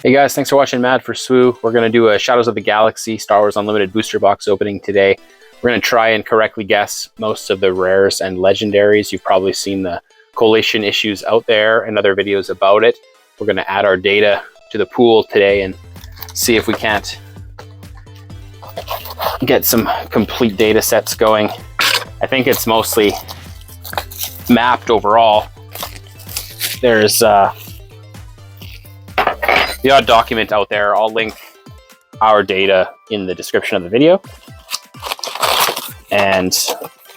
Hey guys, thanks for watching Mad for Swoo. We're going to do a Shadows of the Galaxy Star Wars Unlimited booster box opening today. We're going to try and correctly guess most of the rares and legendaries. You've probably seen the collation issues out there and other videos about it. We're going to add our data to the pool today and see if we can't get some complete data sets going. I think it's mostly mapped overall. There's the odd document out there. I'll link our data in the description of the video. And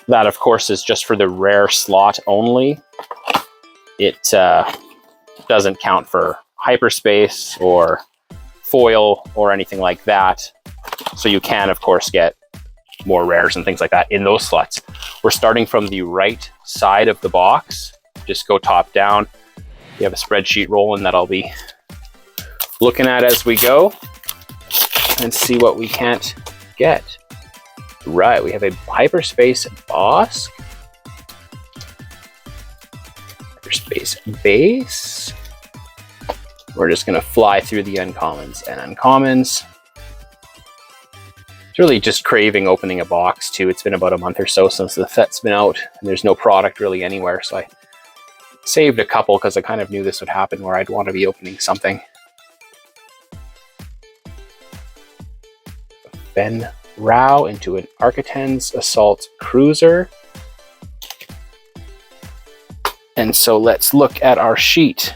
that, of course, is just for the rare slot only. It doesn't count for hyperspace or foil or anything like that. So you can, of course, get more rares and things like that in those slots. We're starting from the right side of the box. Just go top down. We have a spreadsheet rolling that I'll be looking at as we go and see what we can't get. Right, we have a hyperspace boss, hyperspace base. We're just gonna fly through the uncommons and uncommons. It's really just craving opening a box too. It's been about a month or so since the Fett's been out and there's no product really anywhere, so I saved a couple because I kind of knew this would happen where I'd want to be opening something. Ben Rao into an Arquitens Assault cruiser. And so let's look at our sheet.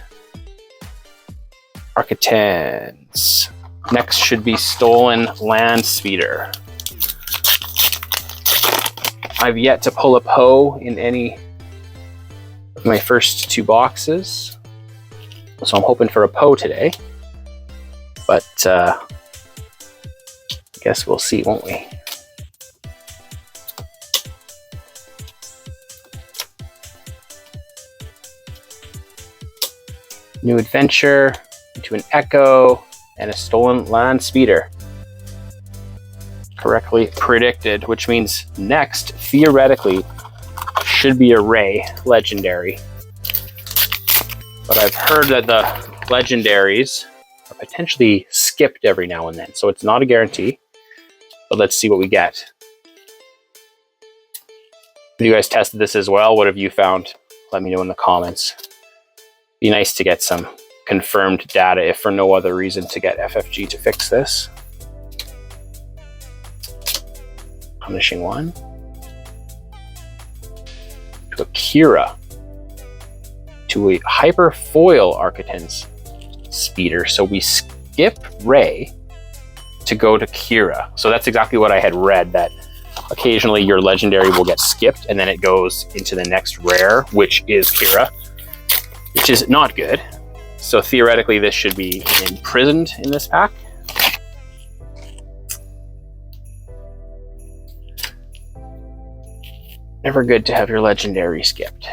Arquitens. Next should be Stolen Landspeeder. I've yet to pull a Poe in any of my first two boxes, so I'm hoping for a Poe today. But guess we'll see, won't we? New adventure into an Echo and a Stolen Landspeeder. Correctly predicted, which means next, theoretically, should be a Rey legendary. But I've heard that the legendaries are potentially skipped every now and then, so it's not a guarantee. But let's see what we get. Have you guys tested this as well? What have you found? Let me know in the comments. Be nice to get some confirmed data, if for no other reason, to get FFG to fix this. Punishing one. To a Qi'ra. To a hyper foil Arquitens Speeder. So we skip Rey to go to Qi'ra. So that's exactly what I had read, that occasionally your legendary will get skipped and then it goes into the next rare, which is Qi'ra, which is not good. So theoretically this should be Imprisoned in this pack. Never good to have your legendary skipped.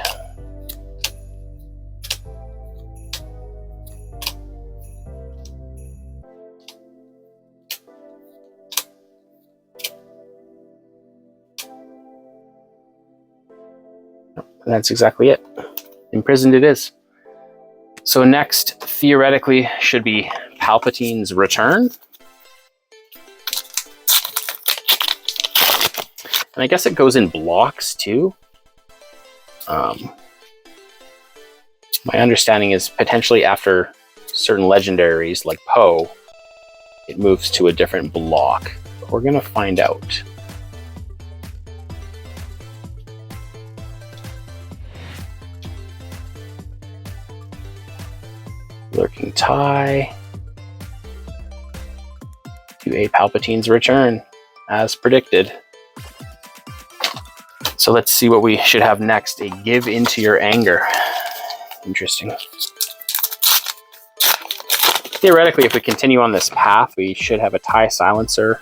And that's exactly it. Imprisoned it is. So next, theoretically, should be Palpatines Return. And I guess it goes in blocks too. My understanding is potentially after certain legendaries like Poe, it moves to a different block. But we're gonna find out. Lurking Tie to a Palpatine's Return, as predicted. So let's see what we should have next. A Give Into Your Anger. Interesting. Theoretically, if we continue on this path, we should have a TIE Silencer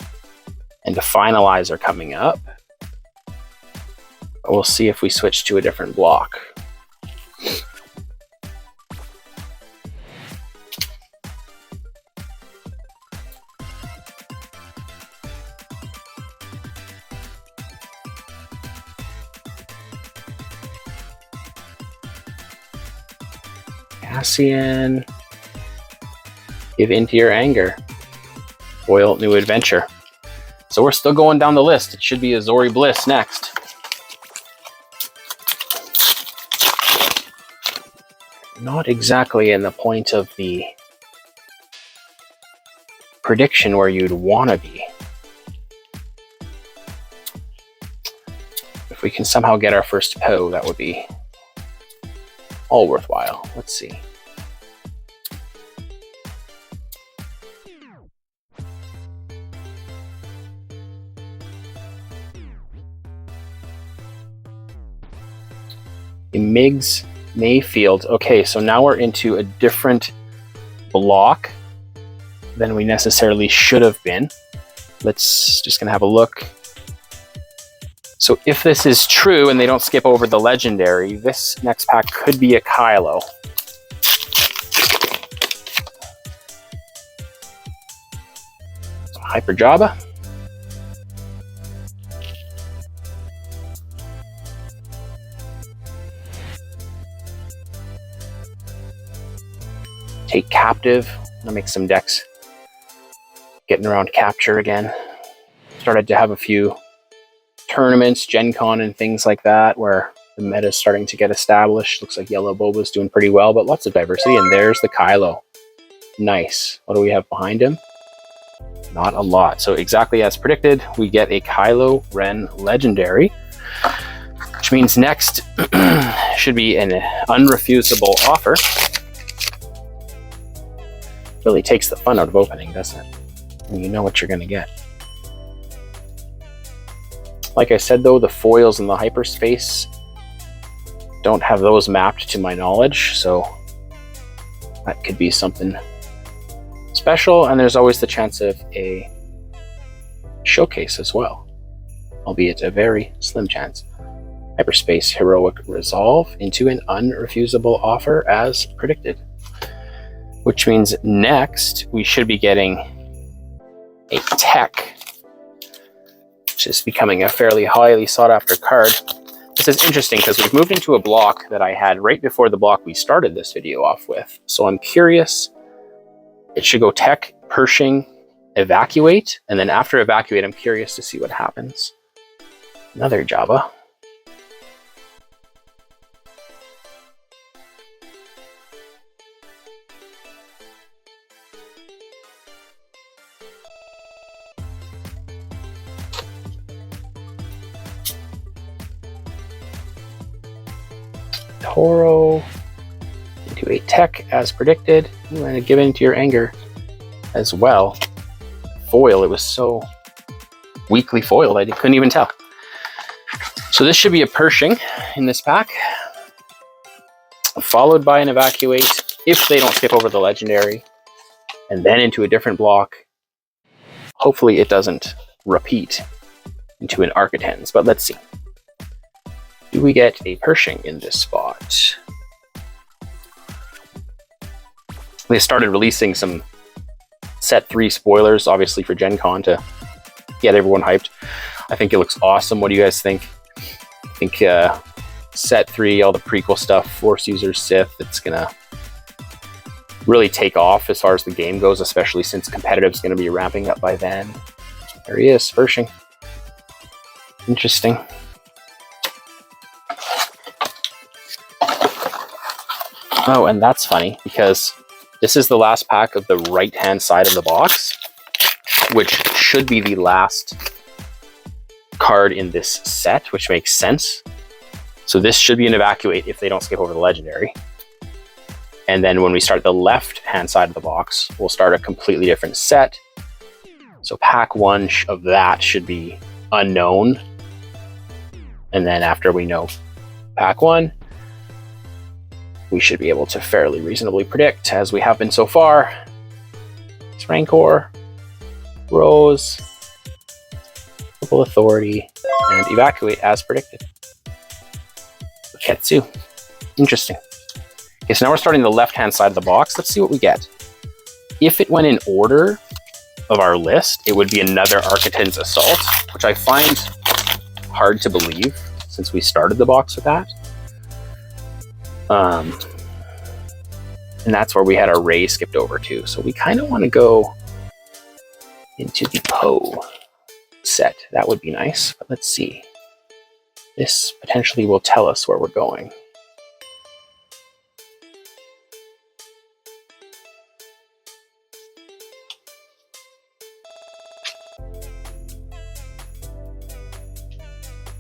and a Finalizer coming up. We'll see if we switch to a different block. Cassian. Give into your anger. Foil new adventure. So we're still going down the list. It should be a Zorri Bliss next. Not exactly in the point of the prediction where you'd want to be. If we can somehow get our first PO, that would be all worthwhile. Let's see. Miggs Mayfield. Okay, so now we're into a different block than we necessarily should have been. Let's just gonna have a look. So if this is true and they don't skip over the legendary, this next pack could be a KYLO. Hyper Jabba. Take Captive. I'm gonna make some decks. Getting around Capture again. Started to have a few tournaments, Gen Con and things like that, where the meta is starting to get established. Looks like Yellow Boba's doing pretty well, but lots of diversity. And there's the KYLO. Nice. What do we have behind him? Not a lot. So exactly as predicted, we get a Kylo Ren Legendary, which means next should be an Unrefusable Offer. Really takes the fun out of opening, doesn't it? When you know what you're going to get. Like I said, though, the foils in the hyperspace don't have those mapped to my knowledge, so that could be something special. And there's always the chance of a showcase as well, albeit a very slim chance. Hyperspace Heroic Resolve into an Unrefusable Offer as predicted. Which means next we should be getting a Tech, which is becoming a fairly highly sought after card. This is interesting because we've moved into a block that I had right before the block we started this video off with. So I'm curious, it should go Tech, Pershing, Evacuate, and then after Evacuate, I'm curious to see what happens. Another Jabba. Toro into a Tech as predicted. I'm going to give in to your anger as well. Foil, it was so weakly foiled, I couldn't even tell. So this should be a Pershing in this pack, followed by an Evacuate if they don't skip over the legendary, and then into a different block. Hopefully it doesn't repeat into an Arquitens, but let's see. Do we get a Pershing in this spot? They started releasing some set 3 spoilers, obviously for Gen Con, to get everyone hyped. I think it looks awesome. What do you guys think? I think set 3, all the prequel stuff, Force Users, Sith, it's gonna really take off as far as the game goes, especially since competitive is gonna be ramping up by then. There he is, Pershing. Interesting. Oh, and that's funny because this is the last pack of the right-hand side of the box, which should be the last card in this set, which makes sense. So this should be an Evacuate if they don't skip over the legendary. And then when we start the left-hand side of the box, we'll start a completely different set. So pack 1 of that should be unknown. And then after we know pack 1, we should be able to fairly reasonably predict, as we have been so far. It's Rancor, Rose, Purple Authority, and Evacuate as predicted. Ketsu. Interesting. Okay, so now we're starting the left-hand side of the box. Let's see what we get. If it went in order of our list, it would be another Arquitens Assault, which I find hard to believe since we started the box with that. And that's where we had our Ray skipped over to. So we kind of want to go into the Poe set. That would be nice, but let's see. This potentially will tell us where we're going.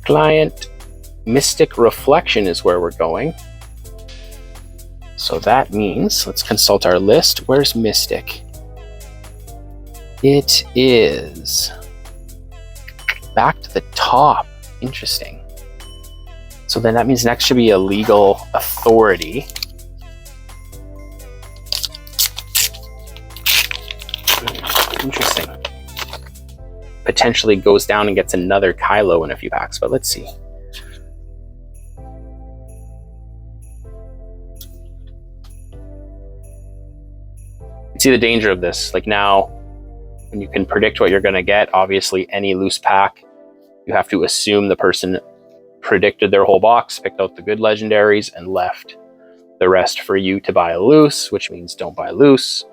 Client Mystic Reflection is where we're going. So that means, let's consult our list. Where's Mystic? It is back to the top. Interesting. So then that means next should be a legal authority. Interesting. Potentially goes down and gets another KYLO in a few packs, but let's see. See the danger of this. Like now, when you can predict what you're going to get, obviously any loose pack, you have to assume the person predicted their whole box, picked out the good legendaries, and left the rest for you to buy loose, which means don't buy loose.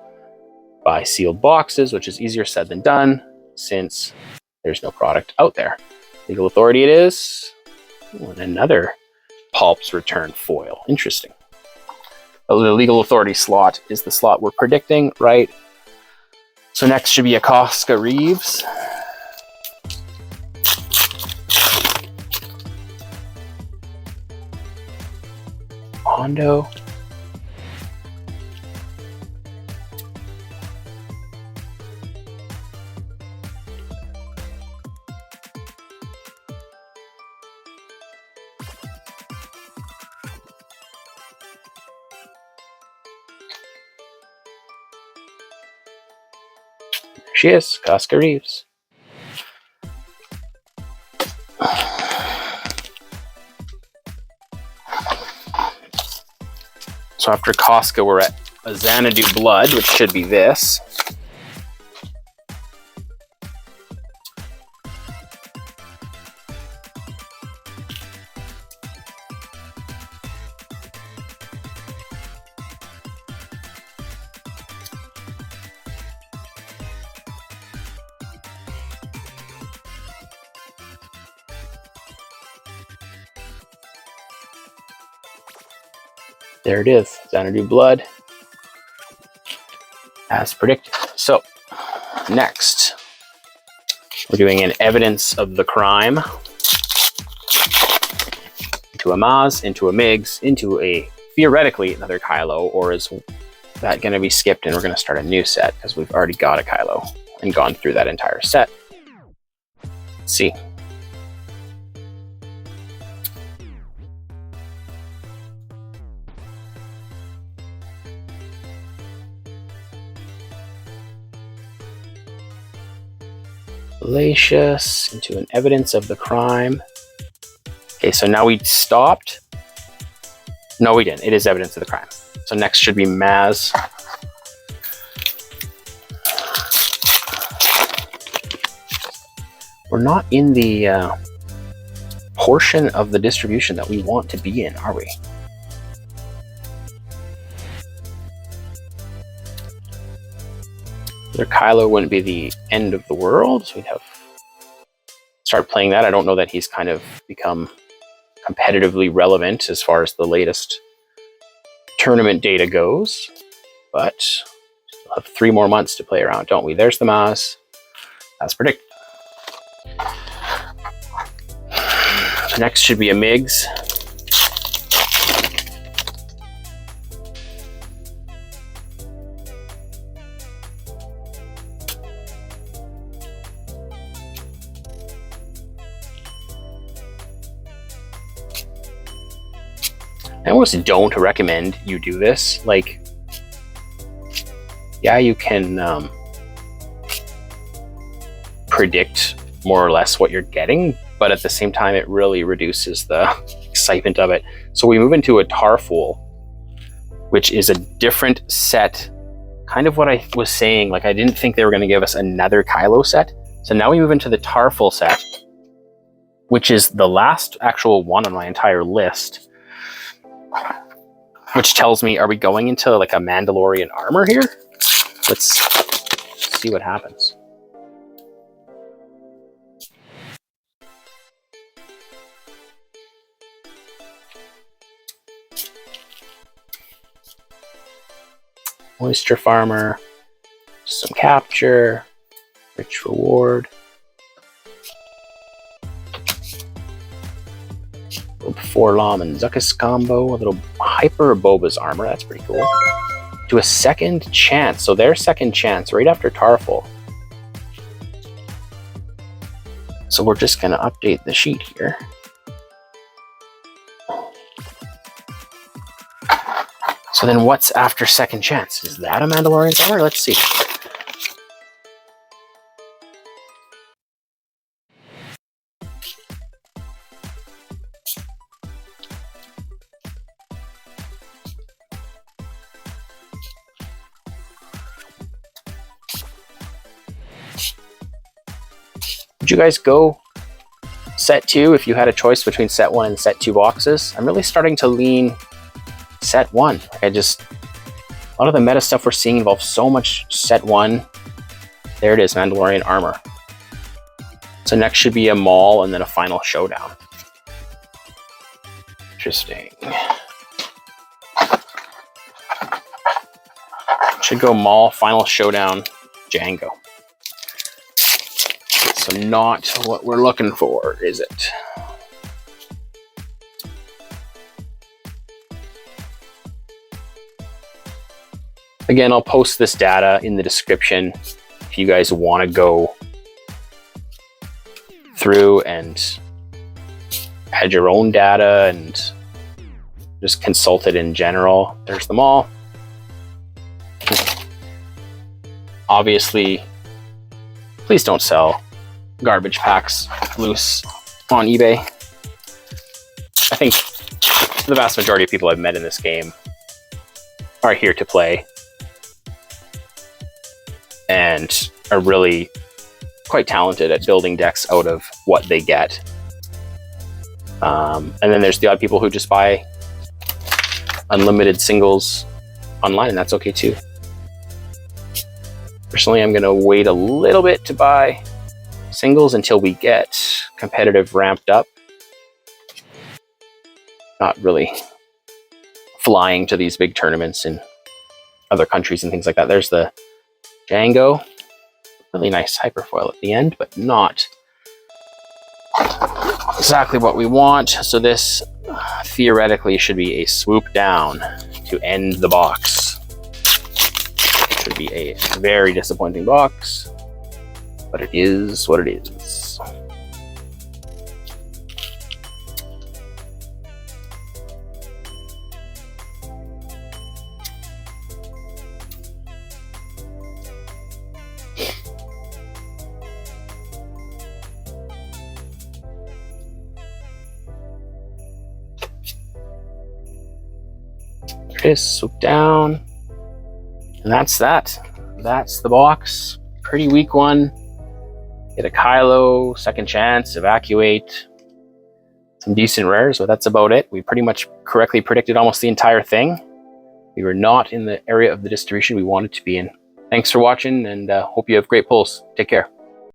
Buy sealed boxes, which is easier said than done, since there's no product out there. Legal authority it is. Ooh, and another Palp's Return foil. Interesting. The legal authority slot is the slot we're predicting, right? So next should be a Koska Reeves. Hondo. She is, Koska Reeves. So after Koska, we're at a Xanadu Blood, which should be this. There it is, Xanadu Blood, as predicted. So, next, we're doing an Evidence of the Crime, into a Maz, into a Miggs, into a, theoretically, another KYLO, or is that going to be skipped and we're going to start a new set, because we've already got a KYLO and gone through that entire set. Let's see. Fallacious, into an Evidence of the Crime. Okay, so now we stopped. No, we didn't. It is Evidence of the Crime. So next should be Maz. We're not in the portion of the distribution that we want to be in, are we? Their KYLO wouldn't be the end of the world, so we'd have start playing that. I don't know that he's kind of become competitively relevant as far as the latest tournament data goes, but we'll have 3 more months to play around, don't we? There's the Maz, as predicted. Next should be a Miggs. I almost don't recommend you do this. Like, yeah, you can predict more or less what you're getting, but at the same time, it really reduces the excitement of it. So we move into a Tarful, which is a different set. Kind of what I was saying, like I didn't think they were going to give us another KYLO set. So now we move into the Tarful set, which is the last actual one on my entire list. which tells me, are we going into like a Mandalorian armor here? Let's see what happens. Moisture Farmer, some capture, rich reward. Four Lom and Zuckus combo, a little Hyper Boba's armor, that's pretty cool. To a second chance, so their second chance right after Tarful. So we're just gonna update the sheet here. So then what's after second chance? Is that a Mandalorian armor? Let's see. Would you guys go set 2 if you had a choice between set 1 and set 2 boxes? I'm really starting to lean set 1. A lot of the meta stuff we're seeing involves so much set 1. There it is, Mandalorian armor. So next should be a Maul and then a final showdown. Interesting. Should go Maul, final showdown, Jango. So not what we're looking for, is it? Again, I'll post this data in the description if you guys want to go through and add your own data and just consult it in general. There's them all. Obviously, please don't sell garbage packs loose on eBay. I think the vast majority of people I've met in this game are here to play and are really quite talented at building decks out of what they get. And then there's the odd people who just buy unlimited singles online, and that's okay too. Personally, I'm going to wait a little bit to buy singles until we get competitive ramped up. Not really flying to these big tournaments in other countries and things like that. There's the Jango. Really nice hyperfoil at the end, but not exactly what we want. So this theoretically should be a swoop down to end the box. Should be a very disappointing box, but it is what it is. There it is, swoop down. And that's that. That's the box. Pretty weak one. Get a KYLO, second chance, evacuate. Some decent rares, but that's about it. We pretty much correctly predicted almost the entire thing. We were not in the area of the distribution we wanted to be in. Thanks for watching, and hope you have great pulls. Take care.